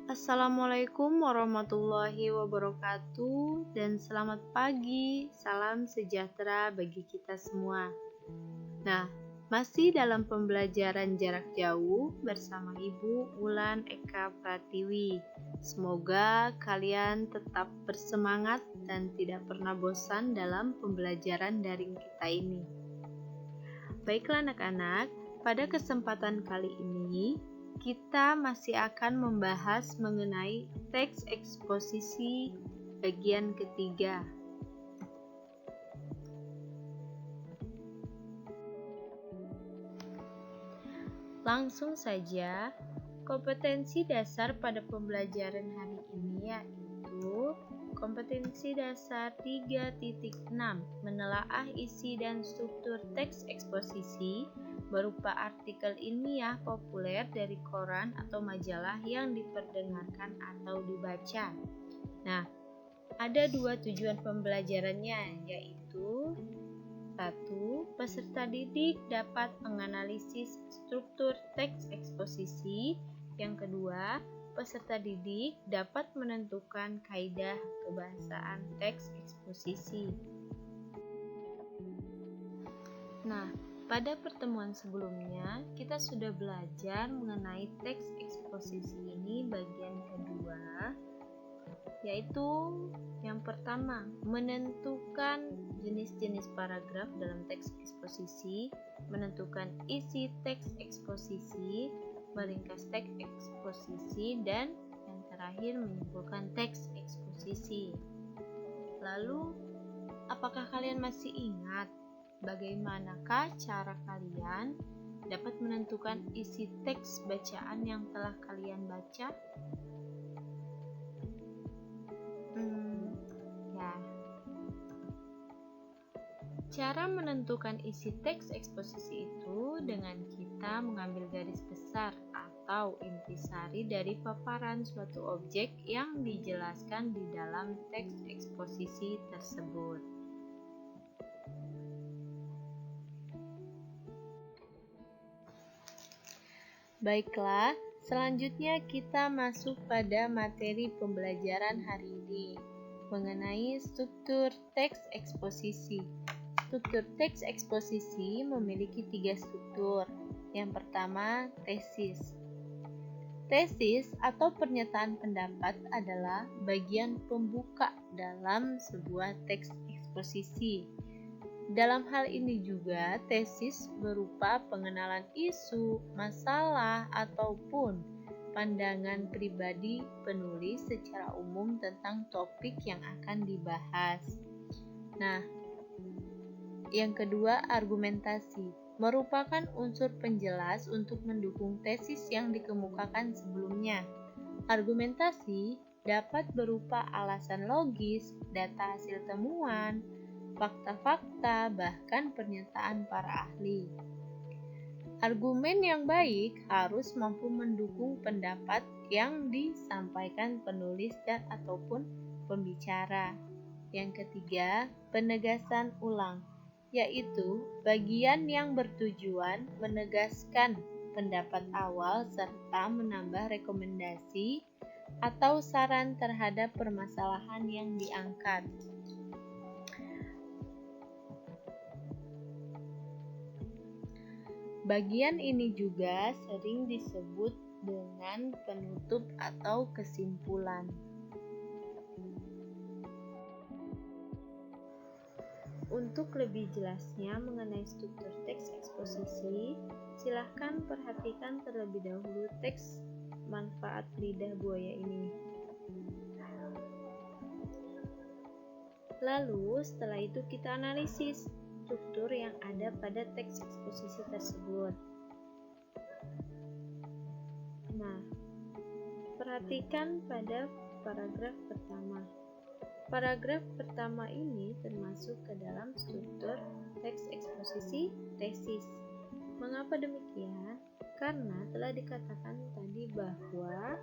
Assalamualaikum warahmatullahi wabarakatuh dan selamat pagi, salam sejahtera bagi kita semua. Nah, masih dalam pembelajaran jarak jauh bersama Ibu Wulan Eka Pratiwi. Semoga kalian tetap bersemangat dan tidak pernah bosan dalam pembelajaran daring kita ini. Baiklah anak-anak, pada kesempatan kali ini kita masih akan membahas mengenai teks eksposisi bagian ketiga. Langsung saja, kompetensi dasar pada pembelajaran hari ini yaitu kompetensi dasar 3.6 menelaah isi dan struktur teks eksposisi berupa artikel ilmiah populer dari koran atau majalah yang diperdengarkan atau dibaca. Nah, ada dua tujuan pembelajarannya, yaitu 1. Peserta didik dapat menganalisis struktur teks eksposisi. Yang kedua, peserta didik dapat menentukan kaidah kebahasaan teks eksposisi. Nah, pada pertemuan sebelumnya, kita sudah belajar mengenai teks eksposisi ini bagian kedua, yaitu yang pertama, menentukan jenis-jenis paragraf dalam teks eksposisi, menentukan isi teks eksposisi, meringkas teks eksposisi, dan yang terakhir menyimpulkan teks eksposisi. Lalu, apakah kalian masih ingat bagaimanakah cara kalian dapat menentukan isi teks bacaan yang telah kalian baca? Cara menentukan isi teks eksposisi itu dengan kita mengambil garis besar atau intisari dari paparan suatu objek yang dijelaskan di dalam teks eksposisi tersebut. Baiklah, selanjutnya kita masuk pada materi pembelajaran hari ini mengenai struktur teks eksposisi. Struktur teks eksposisi memiliki 3 struktur. Yang pertama, tesis. Tesis atau pernyataan pendapat adalah bagian pembuka dalam sebuah teks eksposisi. Dalam hal ini juga, tesis berupa pengenalan isu, masalah, ataupun pandangan pribadi penulis secara umum tentang topik yang akan dibahas. Nah, yang kedua, argumentasi merupakan unsur penjelas untuk mendukung tesis yang dikemukakan sebelumnya. Argumentasi dapat berupa alasan logis, data hasil temuan, fakta-fakta, bahkan pernyataan para ahli. Argumen yang baik harus mampu mendukung pendapat yang disampaikan penulis dan ataupun pembicara. Yang ketiga, penegasan ulang, yaitu bagian yang bertujuan menegaskan pendapat awal serta menambah rekomendasi atau saran terhadap permasalahan yang diangkat. Bagian ini juga sering disebut dengan penutup atau kesimpulan. Untuk lebih jelasnya mengenai struktur teks eksposisi, silahkan perhatikan terlebih dahulu teks manfaat lidah buaya ini. Lalu setelah itu kita analisis struktur yang ada pada teks eksposisi tersebut. Nah, perhatikan pada paragraf pertama. Paragraf pertama ini termasuk ke dalam struktur teks eksposisi tesis. Mengapa demikian? Karena telah dikatakan tadi bahwa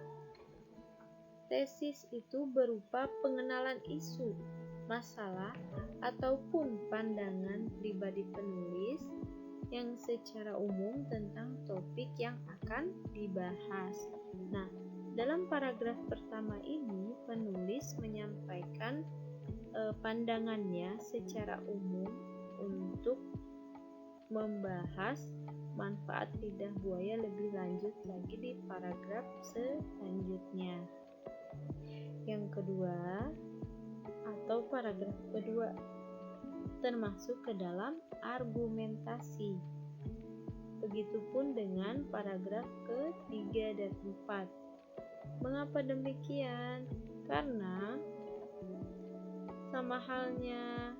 tesis itu berupa pengenalan isu, masalah, ataupun pandangan pribadi penulis yang secara umum tentang topik yang akan dibahas. Nah, Dalam paragraf pertama ini, penulis menyampaikan pandangannya secara umum untuk membahas manfaat lidah buaya lebih lanjut lagi di paragraf selanjutnya. Yang kedua, atau paragraf kedua, termasuk ke dalam argumentasi. Begitupun dengan paragraf ke-3 dan 4. Mengapa demikian? Karena sama halnya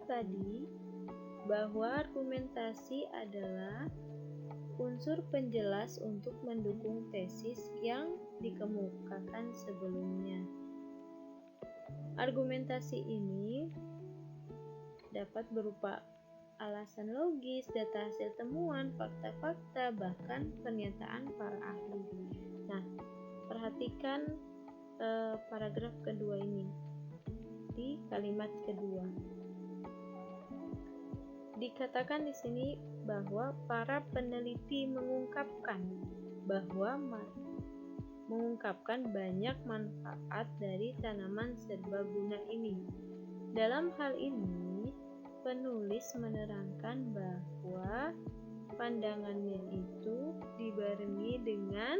tadi, bahwa argumentasi adalah unsur penjelas untuk mendukung tesis yang dikemukakan sebelumnya. Argumentasi ini dapat berupa alasan logis, data hasil temuan, fakta-fakta, bahkan pernyataan para ahli. Nah, perhatikan paragraf kedua ini di kalimat kedua. Dikatakan di sini bahwa para peneliti mengungkapkan banyak manfaat dari tanaman serbaguna ini. Dalam hal ini, penulis menerangkan bahwa pandangannya itu dibarengi dengan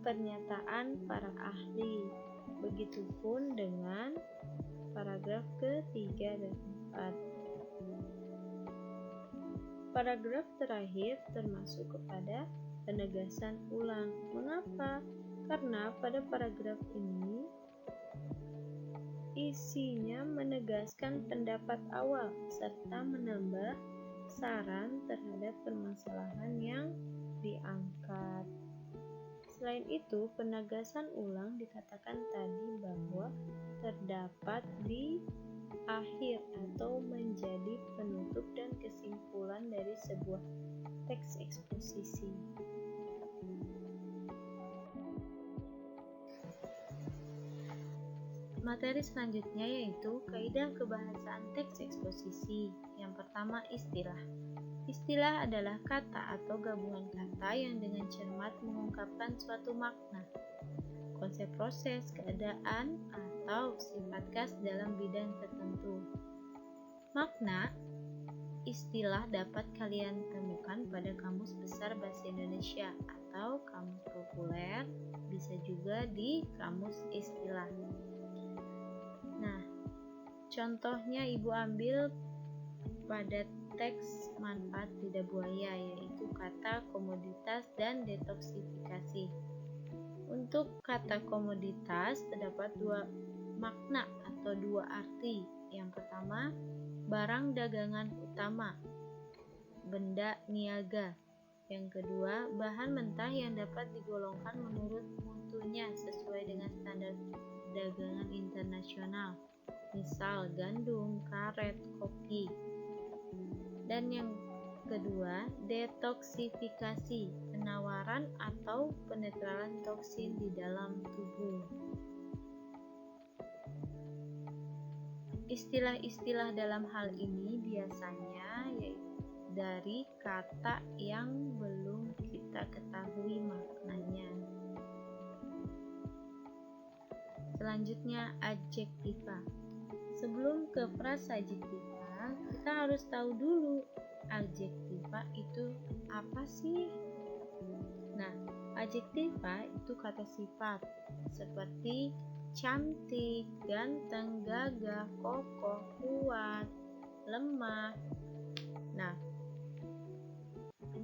pernyataan para ahli. Begitupun dengan paragraf ke-3 dan 4. Paragraf terakhir termasuk kepada penegasan ulang. Mengapa? Karena pada paragraf ini isinya menegaskan pendapat awal serta menambah saran terhadap permasalahan yang diangkat. Selain itu, penegasan ulang dikatakan tadi bahwa terdapat di akhir atau menjadi penutup dan kesimpulan dari sebuah teks eksposisi. Materi selanjutnya yaitu kaidah kebahasaan teks eksposisi. Yang pertama, istilah. Istilah adalah kata atau gabungan kata yang dengan cermat mengungkapkan suatu makna, konsep, proses, keadaan, atau sifat khas dalam bidang tertentu. Makna istilah dapat kalian temukan pada Kamus Besar Bahasa Indonesia atau Kamus Populer, bisa juga di Kamus Istilah. Nah, contohnya Ibu ambil pada teks manfaat lidah buaya, yaitu kata komoditas dan detoksifikasi. Untuk kata komoditas terdapat dua makna atau dua arti. Yang pertama, barang dagangan utama, benda niaga. Yang kedua, bahan mentah yang dapat digolongkan menurut mutunya sesuai dengan standar dagangan internasional, misal gandum, karet, kopi. Dan yang kedua, detoksifikasi, penawaran atau penetralan toksin di dalam tubuh. Istilah-istilah dalam hal ini biasanya dari kata yang belum kita ketahui maknanya. Selanjutnya, adjektiva. Sebelum ke prasadjektiva, kita harus tahu dulu adjektiva itu apa sih? Nah, adjektiva itu kata sifat seperti cantik, ganteng, gagah, kokoh, kuat, lemah. Nah,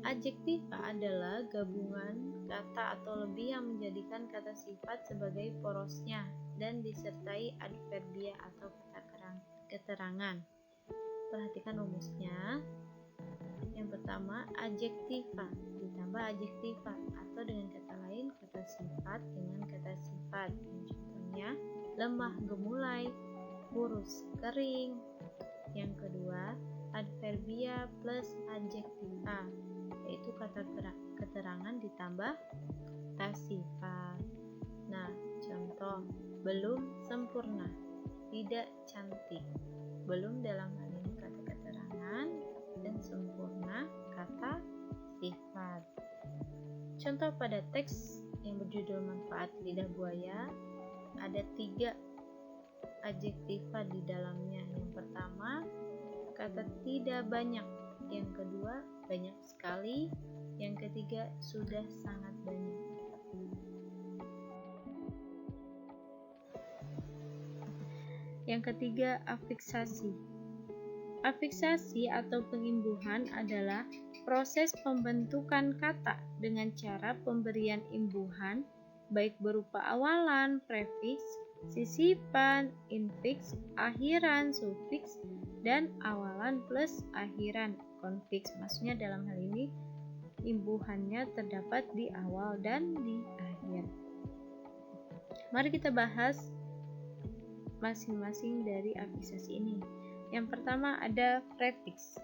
adjektiva adalah gabungan kata atau lebih yang menjadikan kata sifat sebagai porosnya dan disertai adverbia atau keterangan. Perhatikan rumusnya. Yang pertama, adjektiva ditambah adjektiva, atau dengan kata lain kata sifat dengan kata sifat. Contohnya, lemah gemulai, kurus kering. Yang kedua, adverbia plus adjektiva, yaitu kata keterangan ditambah kata sifat. Nah, contoh, belum sempurna, tidak cantik. Belum dalam hal ini kata keterangan dan dan sempurna kata sifat. Contoh pada teks yang berjudul Manfaat Lidah Buaya, ada 3 adjektiva di dalamnya. Yang pertama, kata tidak banyak. Yang kedua, banyak sekali. Yang ketiga, sudah sangat banyak. Yang ketiga, afiksasi. Afiksasi atau pengimbuhan adalah proses pembentukan kata dengan cara pemberian imbuhan baik berupa awalan, prefiks, sisipan, infiks, akhiran, sufiks, dan awalan plus akhiran, konfiks. Maksudnya dalam hal ini imbuhannya terdapat di awal dan di akhir. Mari kita bahas masing-masing dari afiksasi ini. Yang pertama ada prefiks.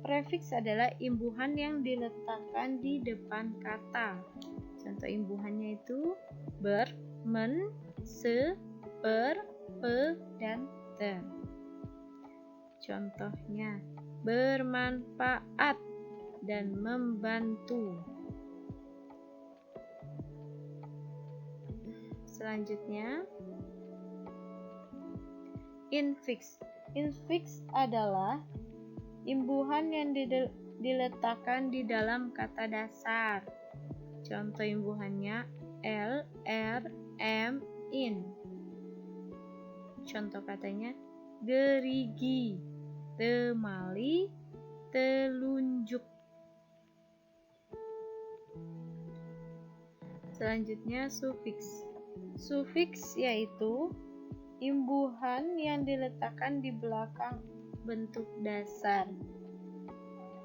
Prefiks adalah imbuhan yang diletakkan di depan kata. Contoh imbuhannya itu ber, men, se, per, pe, dan ter. Contohnya bermanfaat dan membantu. Selanjutnya infiks. Infiks adalah imbuhan yang diletakkan di dalam kata dasar. Contoh imbuhannya l, r, m, in. Contoh katanya gerigi, temali, telunjuk. Selanjutnya sufiks. Sufiks yaitu imbuhan yang diletakkan di belakang bentuk dasar.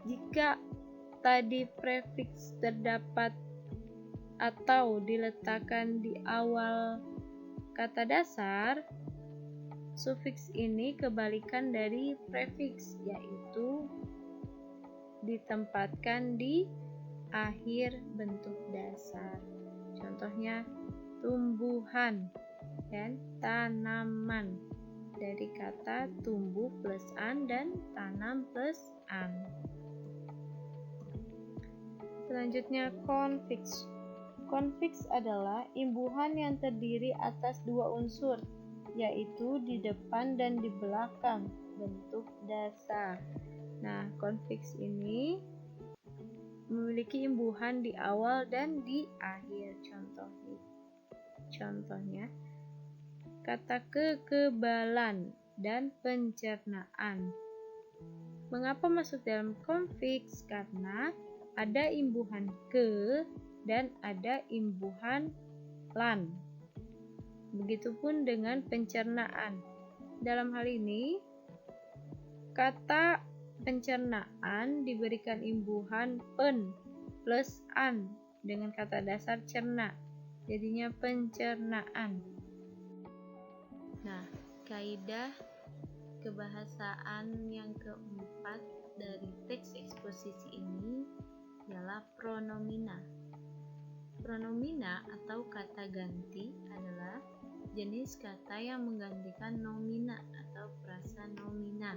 Jika tadi prefiks terdapat atau diletakkan di awal kata dasar, sufiks ini kebalikan dari prefiks, yaitu ditempatkan di akhir bentuk dasar. Contohnya tumbuhan dan tanaman, dari kata tumbuh plus an dan tanam plus an. Selanjutnya konfiks. Konfiks adalah imbuhan yang terdiri atas 2 unsur, yaitu di depan dan di belakang bentuk dasar. Nah, konfiks ini memiliki imbuhan di awal dan di akhir. Contohnya kata kekebalan dan pencernaan. Mengapa masuk dalam konfiks? Karena ada imbuhan ke dan ada imbuhan lan. Begitupun dengan pencernaan. Dalam hal ini, kata pencernaan diberikan imbuhan pen plus an dengan kata dasar cerna. Jadinya pencernaan. Nah, kaidah kebahasaan yang keempat dari teks eksposisi ini ialah pronomina. Pronomina atau kata ganti adalah jenis kata yang menggantikan nomina atau frasa nomina.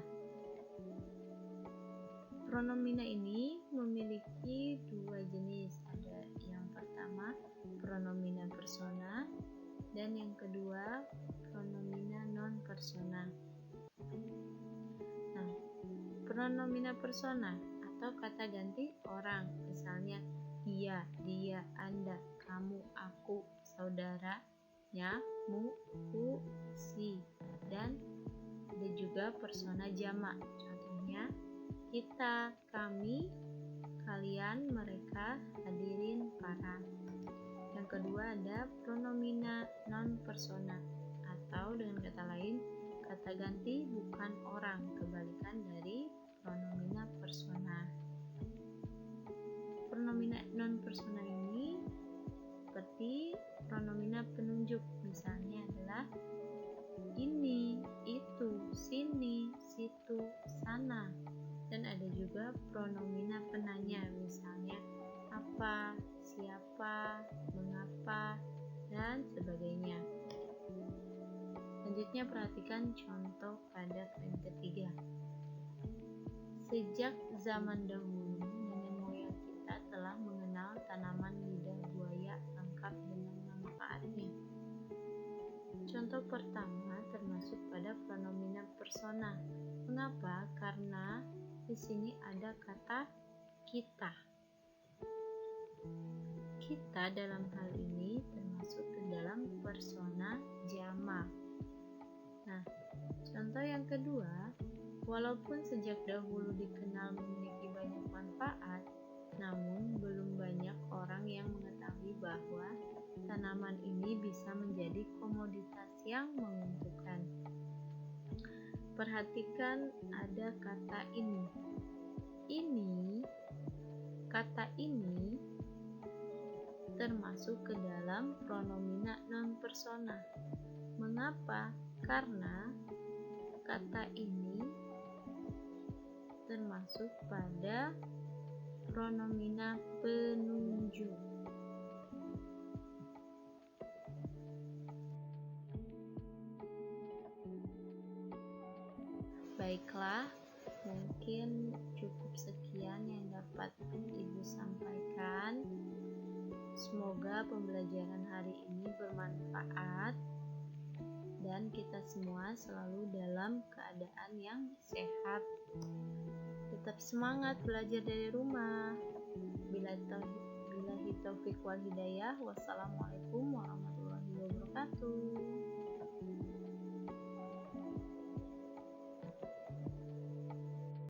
Pronomina ini memiliki 2 jenis. Ada yang pertama pronomina persona dan yang kedua pronomina non persona. Nah, pronomina persona atau kata ganti orang, misalnya dia, anda, kamu, aku, saudara, nya, mu, ku, si, dan ada juga persona jamak. Contohnya kita, kami, kalian, mereka, hadirin, para. Yang kedua ada pronomina non persona atau dengan kata lain kata ganti bukan orang, kebalikan dari pronomina persona. Pronomina non persona ini seperti pronomina penunjuk, misalnya adalah ini, itu, sini, situ, sana. Dan ada juga pronomina penanya, misalnya apa, siapa, mengapa, dan sebagainya. Selanjutnya perhatikan contoh pada poin ketiga. Sejak zaman dahulu, nenek moyang kita telah mengenal tanaman lidah buaya lengkap dengan manfaatnya. Contoh pertama termasuk pada pronomina persona. Mengapa? Karena di sini ada kata kita. Kita dalam hal ini termasuk ke dalam persona jamak. Nah, contoh yang kedua, walaupun sejak dahulu dikenal memiliki banyak manfaat, namun belum banyak orang yang mengetahui bahwa tanaman ini bisa menjadi komoditas yang menguntungkan. Perhatikan ada kata ini. Kata ini termasuk ke dalam pronomina non persona. Mengapa? Karena kata ini termasuk pada pronomina penunjuk. Baiklah, mungkin cukup sekian yang dapat Ibu sampaikan. Semoga pembelajaran hari ini bermanfaat dan kita semua selalu dalam keadaan yang sehat. Tetap semangat belajar dari rumah. Billahi taufiq wal hidayah. Wassalamualaikum warahmatullahi wabarakatuh.